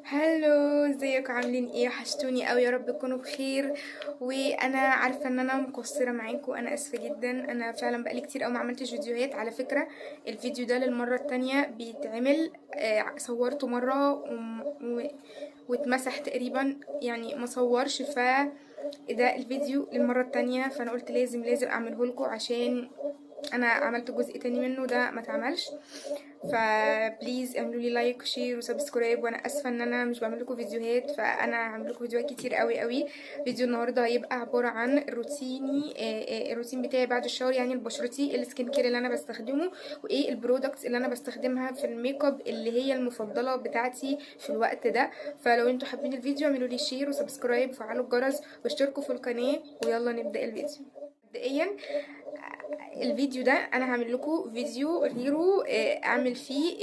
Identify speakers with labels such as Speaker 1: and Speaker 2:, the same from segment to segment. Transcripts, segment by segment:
Speaker 1: هلو، ازيكم؟ عاملين ايه؟ وحشتوني قوي، يا رب تكونوا بخير. وانا عارفه ان انا مقصره معاكم، انا اسفه جدا. انا فعلا بقالي كتير قوي ما عملتش فيديوهات. على فكره الفيديو ده للمره التانية بيتعمل. صورته مره واتمسح تقريبا، يعني ما صورش. ده الفيديو للمره التانية، فانا قلت لازم اعمله لكم، عشان انا عملت جزء تاني منه ده ما اتعملش. فبليز اعملوا لي لايك وشير وسبسكرايب. وانا اسفه ان انا مش بعمل لكم فيديوهات، فانا هعمل لكم فيديوهات كتير قوي قوي. فيديو النهارده هيبقى عباره عن روتيني، الروتين بتاعي بعد الشاور، يعني لبشرتي، السكين كير اللي انا بستخدمه، وايه البرودكتس اللي انا بستخدمها في الميك اب اللي هي المفضله بتاعتي في الوقت ده. فلو انتوا حابين الفيديو اعملوا لي شير وسبسكرايب وفعلوا الجرس واشتركوا في القناه، ويلا نبدا الفيديو. مبدئيا الفيديو ده انا هعمل لكم فيديو غيره، اعمل فيه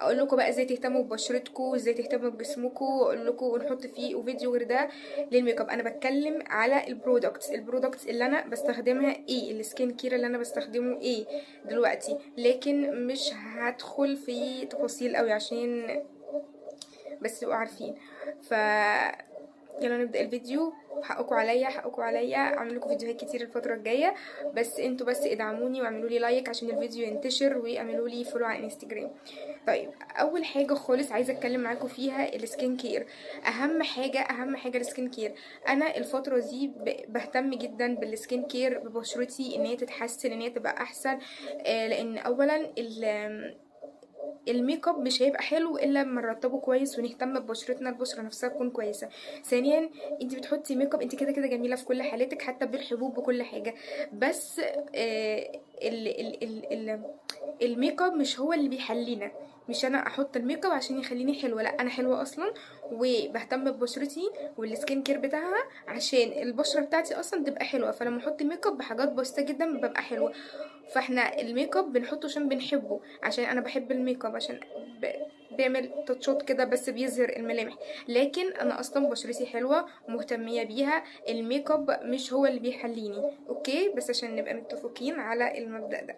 Speaker 1: اقول لكم بقى ازاي تهتموا ببشرتكم وازاي تهتموا بجسمكم، واقول لكم ونحط فيه وفيديو غير ده للميك اب. انا بتكلم على البرودكتس اللي انا بستخدمها، ايه السكين كير اللي انا بستخدمه ايه دلوقتي، لكن مش هدخل في تفاصيل قوي عشان بس تبقوا عارفين. ف يلا نبدأ الفيديو. حقكم عليا اعمل لكم فيديوهات كتير الفترة الجاية، بس انتوا بس ادعموني واعملوا لي لايك عشان الفيديو ينتشر، واعملوا لي فولو على انستجرام. طيب، اول حاجة خالص عايزة اتكلم معاكم فيها السكين كير. اهم حاجة السكين كير. انا الفترة دي بهتم جدا بالسكين كير، ببشرتي ان هي تتحسن، ان هي تبقى احسن. لان اولا الميك اب مش هيبقى حلو الا لما نرطبه كويس ونهتم ببشرتنا، البشره نفسها تكون كويسه. ثانيا، انت بتحطي ميك اب، انت كده كده جميله في كل حالاتك، حتى بالحبوب بكل حاجه. بس ال ال ال ال الميك اب مش هو اللي بيحلينا. مش انا احط الميك اب عشان يخليني حلوه، لا، انا حلوه اصلا وبهتم ببشرتي والسكين كير بتاعها عشان البشره بتاعتي اصلا تبقى حلوه. فلما احط ميك اب بحاجات بسيطه جدا ببقى حلوه. فاحنا الميك اب بنحطه عشان بنحبه، عشان انا بحب الميك اب، عشان بيعمل تاتشات كده بس بيظهر الملامح. لكن انا اصلا بشرتي حلوه ومهتميه بيها، الميك اب مش هو اللي بيحليني. اوكي، بس عشان نبقى متفقين على المبدأ ده.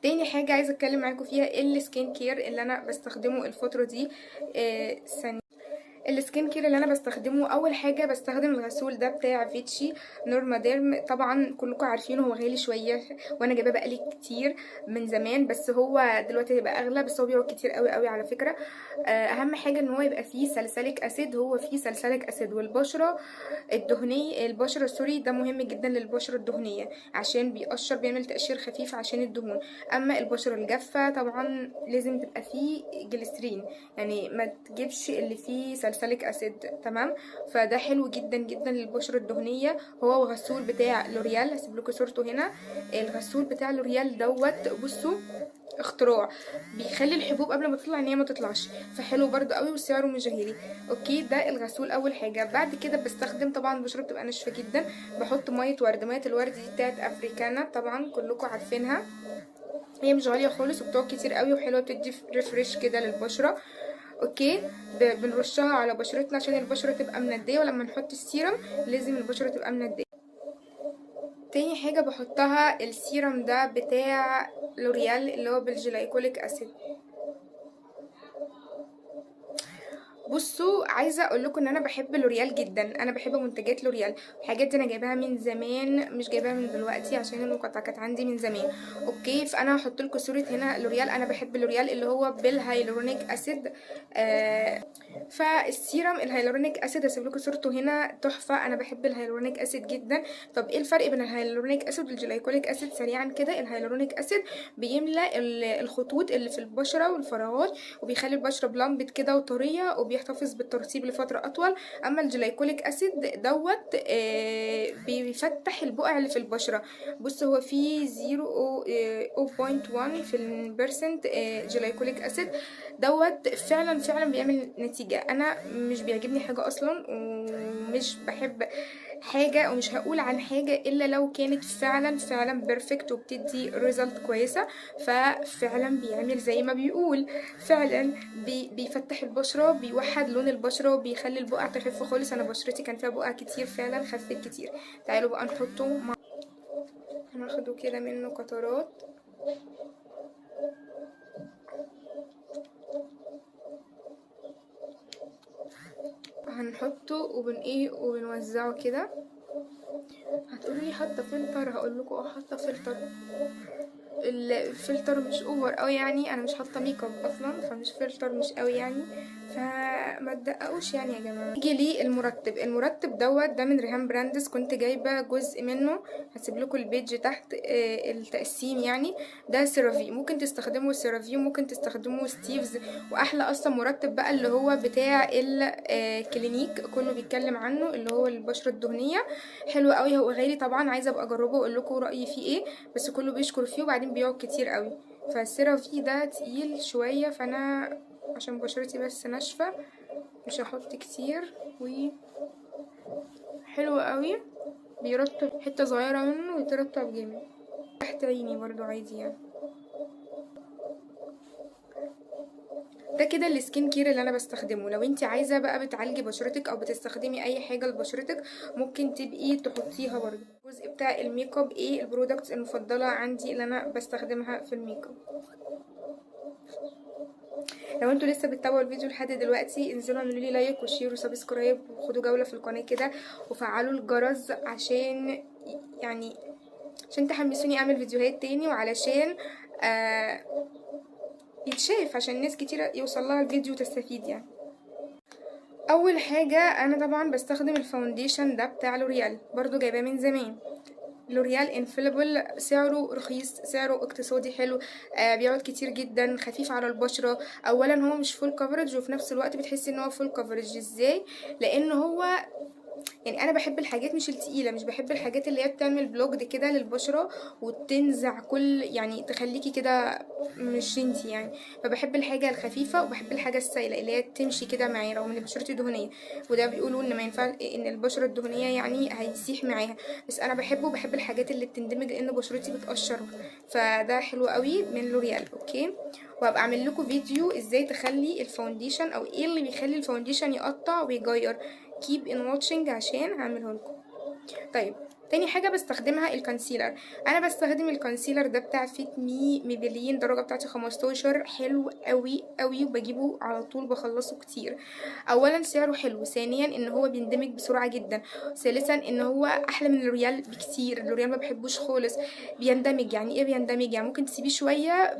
Speaker 1: تاني حاجه عايزه اتكلم معاكم فيها السكين كير اللي انا بستخدمه الفتره دي. السكين كير اللي انا بستخدمه، اول حاجه بستخدم الغسول ده بتاع فيتشي نورماديرم. طبعا كلكم عارفينه، هو غالي شويه وانا جايباه بقالي كتير من زمان، بس هو دلوقتي هيبقى اغلى، بس هو بيقعد كتير قوي قوي على فكره. اهم حاجه ان هو يبقى فيه سلسليك اسيد، هو فيه سلسليك اسيد. والبشره الدهنيه، البشره سوري، ده مهم جدا للبشره الدهنيه عشان بيقشر، بيعمل تقشير خفيف عشان الدهون. اما البشره الجافه طبعا لازم تبقى فيه جليسرين، يعني ما تجيبش اللي فيه سلسليك اسيد. تمام، فده حلو جدا جدا للبشره الدهنيه. هو غسول بتاع لوريال، هسيب لكم صورته هنا. الغسول بتاع لوريال دوت، بصوا، اختراع، بيخلي الحبوب قبل ما تطلع ان هي ما تطلعش، فحلو برضو قوي وسعره مش غالي. اوكي، ده الغسول اول حاجه. بعد كده بستخدم، طبعا البشره بتبقى ناشفه جدا، بحط ميه ورد. ميه الورد دي بتاعت افريكانا، طبعا كلكم عارفينها. هي مش غاليه خالص وبتقعد كتير قوي وحلوه، بتدي ريفريش كده للبشره. اوكي، بنرشها على بشرتنا عشان البشره تبقى منديه، ولما نحط السيرم لازم البشره تبقى منديه. تاني حاجه بحطها السيرم ده بتاع لوريال اللي هو بالجلايكوليك اسيد. بصوا، عايزه اقول لكم ان انا بحب لوريال جدا، انا بحب منتجات لوريال. الحاجات دي انا جايباها من زمان، مش جايباها من دلوقتي عشان المقاطعه كانت عندي من زمان. اوكي، فانا هحط لكم صوره هنا لوريال. انا بحب لوريال اللي هو بالهايلورونيك اسيد. فالسيرم الهيالورونيك اسيد هسيب لكم صورته هنا، تحفه. انا بحب الهيالورونيك اسيد جدا. طب ايه الفرق بين الهيالورونيك اسيد والجلايكوليك اسيد؟ سريعا كده، الهيالورونيك اسيد بيملى الخطوط اللي في البشره والفراغات، وبيخلي البشره بلمبت كده وطريه، وبيحتفظ بالترطيب لفتره اطول. اما الجلايكوليك اسيد دوت بيفتح البقع اللي في البشره. بص، هو فيه 0.1 في البرسنت جلايكوليك اسيد دوت، فعلا فعلا بيعمل نتيجة. انا مش بيعجبني حاجة اصلا، ومش بحب حاجة، ومش هقول عن حاجة الا لو كانت فعلا فعلا بيرفكت وبتدي ريزلت كويسة. ففعلا بيعمل زي ما بيقول، فعلا بيفتح البشرة، بيوحد لون البشرة، وبيخلي البقع تخف خالص. انا بشرتي كان فيها بقع كتير، فعلا خفت كتير. تعالوا بقى نحطه هناخده كده منه قطرات. وبنحطه وبنوزعه كده. هتقولي حاطه فلتر، هقول لكم حاطه فلتر. الفلتر مش اوفر قوي يعني، انا مش حاطه ميك اب اصلا، فمش فلتر مش قوي يعني، فما تدققوش يعني يا جماعه. نيجي لي المرتب ده من ريهام براندز، كنت جايبه جزء منه، هسيب لكم البيج تحت التقسيم يعني. ده سيرافي، ممكن تستخدموا سيرافي، ممكن تستخدموا ستيفز، واحلى اصلا مرتب بقى اللي هو بتاع الكلينيك كله بيتكلم عنه، اللي هو البشره الدهنيه. حلو قوي، هو غالي طبعا، عايزه ابقى اجربه واقول لكم رايي فيه ايه، بس كله بيشكر فيه وبعدين بيقعد كتير قوي. فالسيرافي ده تقيل شويه، فانا عشان بشرتي بس ناشفه مش هحط كتير. وحلو قوي، بيرطب حته صغيره منه ويترطب جامد تحت عيني برضو عادي يعني. ده كده السكين كير اللي انا بستخدمه. لو انت عايزه بقى بتعالجي بشرتك او بتستخدمي اي حاجه لبشرتك ممكن تبقي تحطيها برضو. الجزء بتاع الميك اب ايه البرودكتس المفضله عندي اللي انا بستخدمها في الميك اب. لو انتوا لسه بتتابعوا الفيديو لحد دلوقتي انزلوا اعملوا لي لايك وشير وسبسكرايب وخدوا جوله في القناه كده، وفعلوا الجرس عشان تحمسوني اعمل فيديوهات تاني، وعلشان يتشاف، عشان ناس كتير يوصل لها الفيديو وتستفيد يعني. اول حاجه انا طبعا بستخدم الفاونديشن ده بتاع لوريال، برضو جايباه من زمان. لوريال انفيلبل، سعره رخيص، سعره اقتصادي حلو، بيقعد كتير جدا، خفيف على البشره. اولا هو مش فول كفرج، وفي نفس الوقت بتحسي ان هو فول كفرج. ازاي؟ لان هو يعني انا بحب الحاجات مش التقيله، مش بحب الحاجات اللي هي بتعمل بلوكد كده للبشره وتنزع كل يعني تخليكي كده مش انتي يعني. فبحب الحاجه الخفيفه وبحب الحاجه السايله اللي هي تمشي كده معايا، رغم ان بشرتي دهنيه، وده بيقولوا ان ما ينفع ان البشره الدهنيه يعني هيسيح معاها، بس انا بحب الحاجات اللي بتندمج لان بشرتي بتقشر. فده حلو قوي من لوريال. اوكي، وهبقى اعمل لكم فيديو ازاي تخلي الفاونديشن او ايه اللي بيخلي الفاونديشن يقطع ويغير. keep in watching عشان هعمله لكم. طيب تاني حاجه بستخدمها الكونسيلر. انا بستخدم الكونسيلر ده بتاع فيت مي ميبلين، الدرجه بتاعتي 15، حلو قوي قوي وبجيبه على طول بخلصه كتير. اولا سعره حلو، ثانيا ان هو بيندمج بسرعه جدا، ثالثا ان هو احلى من لوريال بكتير. لوريال ما بحبوش خالص، بيندمج. يعني ايه بيندمج؟ يعني ممكن تسيبيه شويه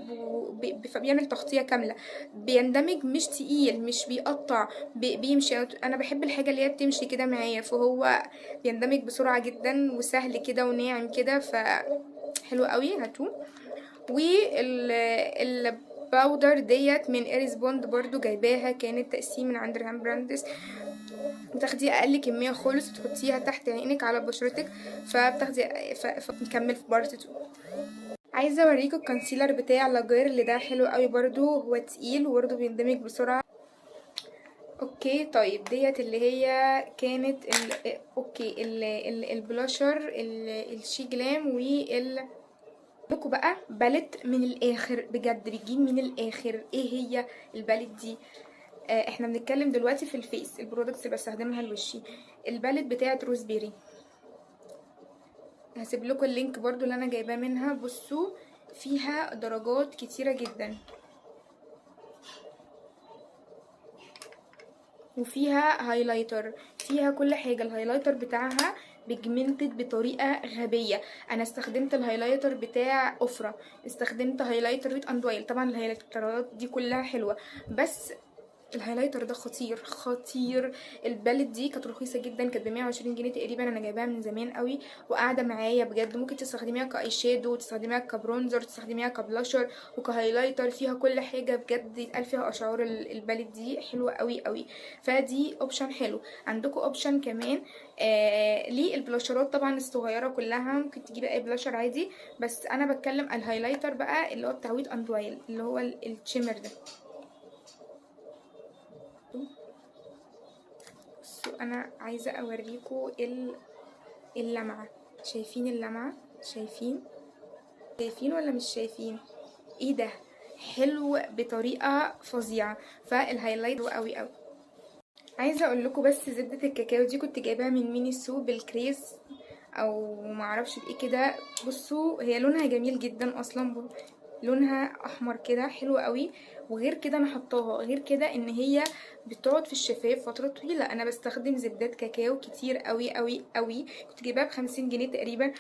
Speaker 1: فبيعمل تغطيه كامله. بيندمج، مش تقيل، مش بيقطع، بيمشي. انا بحب الحاجه اللي هي بتمشي كده معايا، فهو بيندمج بسرعه جدا وسهل كده وناعم كده، فحلو قوي. هاتوه. الباودر ديت من ايريس بوند، برضو جايباها، كانت تقسيم من عند ريهام براندز. بتاخدي اقل كميه خالص وتحطيها تحت عينك على بشرتك، فبتاخدي فنكمل في بارت 2. عايزه اوريكم الكونسيلر بتاع لاجير اللي ده حلو قوي برضو، هو تقيل وبرضو بيندمج بسرعه. اوكي طيب ديت اللي هي كانت اوكي البلاشر الشي جلام لكم بقى باليت من الاخر بجد، بتجيب من الاخر. ايه هي الباليت دي؟ احنا بنتكلم دلوقتي في الفيس، البرودكتس اللي بستخدمها لوشي. الباليت بتاعت روزبيري، هسيب لكم اللينك برضو اللي انا جايباه منها. بصوا فيها درجات كتيره جدا، وفيها هايلايتر، فيها كل حاجه. الهايلايتر بتاعها بيجمنتد بطريقه غبيه. انا استخدمت الهايلايتر بتاع اوفرا، استخدمت هايلايتر ويت اند وايل. طبعا الهايلايترات دي كلها حلوه، بس الهايلايتر ده خطير خطير. البالت دي كانت رخيصه جدا، كانت ب120 جنيه تقريبا، انا جايباها من زمان قوي وقاعده معايا بجد. ممكن تستخدميها كاي شادو، تستخدميها كبرونزر، تستخدميها كبلاشر وكهايلايتر، فيها كل حاجه بجد يتقال فيها اشعار. البالت دي حلوه قوي قوي، فدي اوبشن حلو. عندكم اوبشن كمان للبلاشرات طبعا الصغيره كلها، ممكن تجيبي اي بلاشر عادي، بس انا بتكلم الهايلايتر بقى اللي هو بتاع ويت اند وايل، اللي هو الشيمر ده. بصوا انا عايزه اوريكم اللمعه. شايفين اللمعه؟ شايفين ولا مش شايفين؟ ايه ده، حلو بطريقه فظيعه. فالهايلايت قوي قوي. عايزه اقول لكم بس زبده الكاكاو دي كنت جايباها من ميني سو بالكريز او معرفش بايه كده. بصوا هي لونها جميل جدا اصلا، لونها احمر كده حلو قوي. وغير كده انا حطاها، غير كده ان هي بتقعد في الشفاف فتره طويله. انا بستخدم زبدات كاكاو كتير قوي قوي قوي، كنت جايباها ب50 جنيه تقريبا.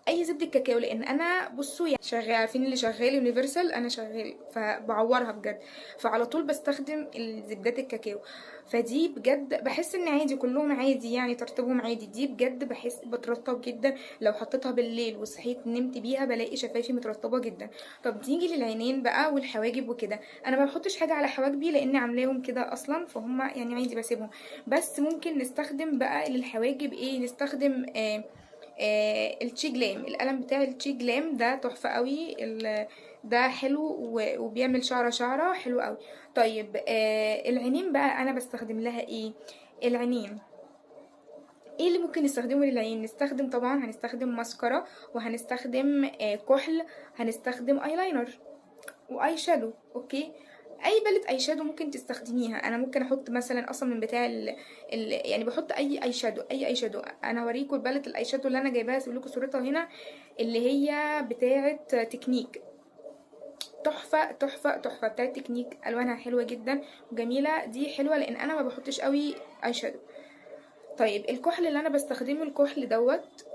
Speaker 1: اي زبده كاكاو، لان انا بصوا يعني شغال، عارفين اللي شغال يونيفرسال، انا شغال فبعورها بجد، فعلى طول بستخدم الزبدات الكاكاو. فدي بجد بحس ان عادي كلهم عادي يعني ترطيبهم عادي، دي بجد بحس بترطب جدا. لو حطيتها بالليل وصحيت نمت بيها بلاقي شفايفي مترطبه جدا. طب نيجي للعينين بقى والحواجب وكده. انا ما بحطش حاجه على حواجبي لاني عاملاهم كده اصلا، فهم يعني عادي بسيبهم. بس ممكن نستخدم بقى للحواجب ايه، نستخدم التشي جلام. القلم بتاع التشي جلام ده تحفة قوي، ده حلو وبيعمل شعرة شعرة حلو قوي. طيب العينين بقى انا بستخدم لها ايه؟ العينين ايه اللي ممكن نستخدمه للعين؟ نستخدم طبعا، هنستخدم ماسكارا، وهنستخدم كحل، هنستخدم ايلاينر واي شادو. اوكي، اي باليت اي شادو ممكن تستخدميها. انا ممكن احط مثلا اصلا من بتاع يعني بحط اي شادو، اي شادو. انا هوريكم الباليت الاي شادو اللي انا جايباها، اسيب لكم صورتها هنا، اللي هي بتاعه تكنيك. تحفه تحفه تحفه، بتاعه تكنيك، الوانها حلوه جدا وجميله. دي حلوه لان انا ما بحطش قوي اي شادو. طيب الكحل اللي انا بستخدمه، الكحل دوت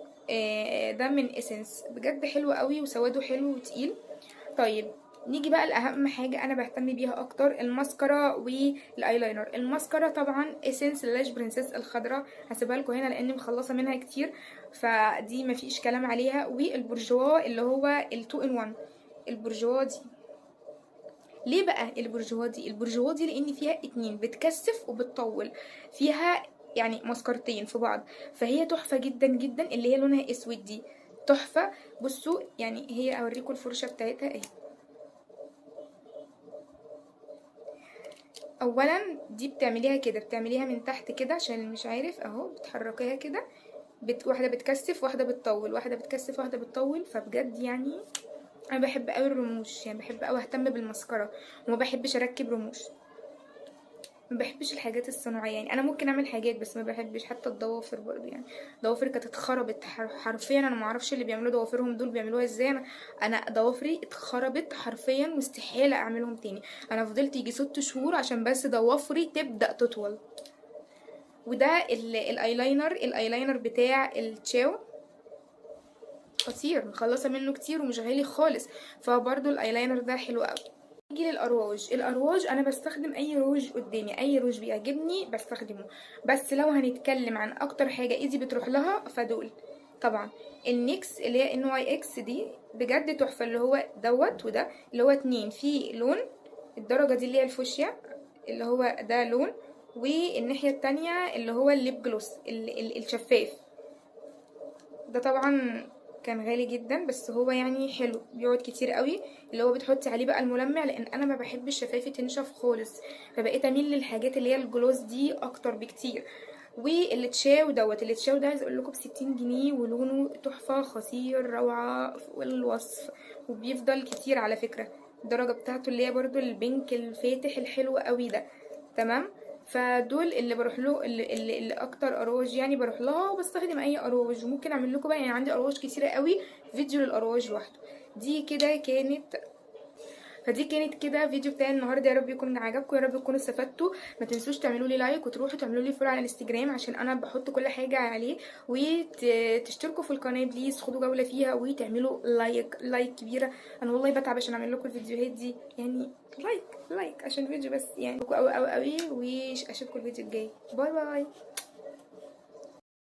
Speaker 1: ده من اسنس، بجد حلو قوي وسواده حلو وتقيل. طيب نيجي بقى لأهم حاجة أنا بهتم بيها أكتر، الماسكارا والأيلاينر. الماسكارا طبعا اسنس لاش برنسيس الخضراء، هسيبها لكم هنا لأني مخلصة منها كتير، فدي مفيش كلام عليها. والبورجوا اللي هو التو ان وان، البورجوا دي. ليه بقى البورجوا دي؟ البورجوا دي لأن فيها اتنين، بتكثف وبتطول، فيها يعني ماسكارتين في بعض، فهي تحفة جدا جدا. اللي هي لونها اسود دي تحفة. بصوا يعني، هي اوريكم الفرشة بتاعتها اهي. اولا دي بتعمليها كده، بتعمليها من تحت كده عشان اللي مش عارف اهو، بتحركيها كده، واحده بتكثف واحده بتطول، واحده بتكثف واحده بتطول. فبجد يعني انا بحب قوي الرموش، يعني بحب قوي اهتم بالمسكره، وما بحبش اركب رموش، ما بحبش الحاجات الصناعيه. يعني انا ممكن اعمل حاجات بس ما بحبش، حتى الضوافر برضه يعني. ضوافري كانت اتخربت حرفيا، انا ما اعرفش اللي بيعملوا ضوافرهم دول بيعملوها ازاي. انا ضوافري اتخربت حرفيا، مستحيل اعملهم تاني. انا فضلت يجي 6 شهور عشان بس ضوافري تبدا تطول. وده الايلاينر بتاع التشاو، خطير، مخلصه منه كتير ومش غالي خالص، فبرضه الايلاينر ده حلو قوي. نيجي للارواج. الارواج انا بستخدم اي روج قدامي، اي روج بيعجبني بستخدمه. بس لو هنتكلم عن اكتر حاجه ايدي بتروح لها فدول طبعا النيكس اللي هي NYX دي، بجد تحفه. اللي هو دوت وده، اللي هو اتنين في لون، الدرجه دي اللي هي الفوشيا، اللي هو ده لون، والناحيه التانية اللي هو الليب جلوس الشفاف ده. طبعا كان غالي جدا بس هو يعني حلو، بيقعد كتير قوي. اللي هو بتحطي عليه بقى الملمع، لان انا ما بحبش شفايفي تنشف خالص، فبقيت اميل للحاجات اللي هي الجلوس دي اكتر بكتير. والتشاو دوت، التشاو ده عايز اقول لكم ب60 جنيه، ولونه تحفه، خطير، روعه والوصف، وبيفضل كتير على فكره. الدرجه بتاعته اللي هي برضو البينك الفاتح الحلو قوي ده، تمام. فدول اللي بروح له، اللي اكتر اروج يعني بروح لها، وبستخدم اي اروج. وممكن اعمل لكم بقى، يعني عندي اروج كتيره قوي، فيديو للاروج لوحده. دي كده كانت فدي كانت كده فيديو بتاعي النهارده، يا رب يكون عجبكم، يا رب تكونوا استفدتوا. ما تنسوش تعملوا لي لايك، وتروحوا تعملوا لي فولو على الانستجرام عشان انا بحط كل حاجه عليه، وتشتركوا في القناه بليز، خدوا جوله فيها، وتعملوا لايك كبيره. انا والله بتعب عشان اعمل لكم الفيديوهات دي يعني. لايك، عشان فيديو بس يعني، قوي قوي قوي. واشوفكم الفيديو الجاي. باي باي.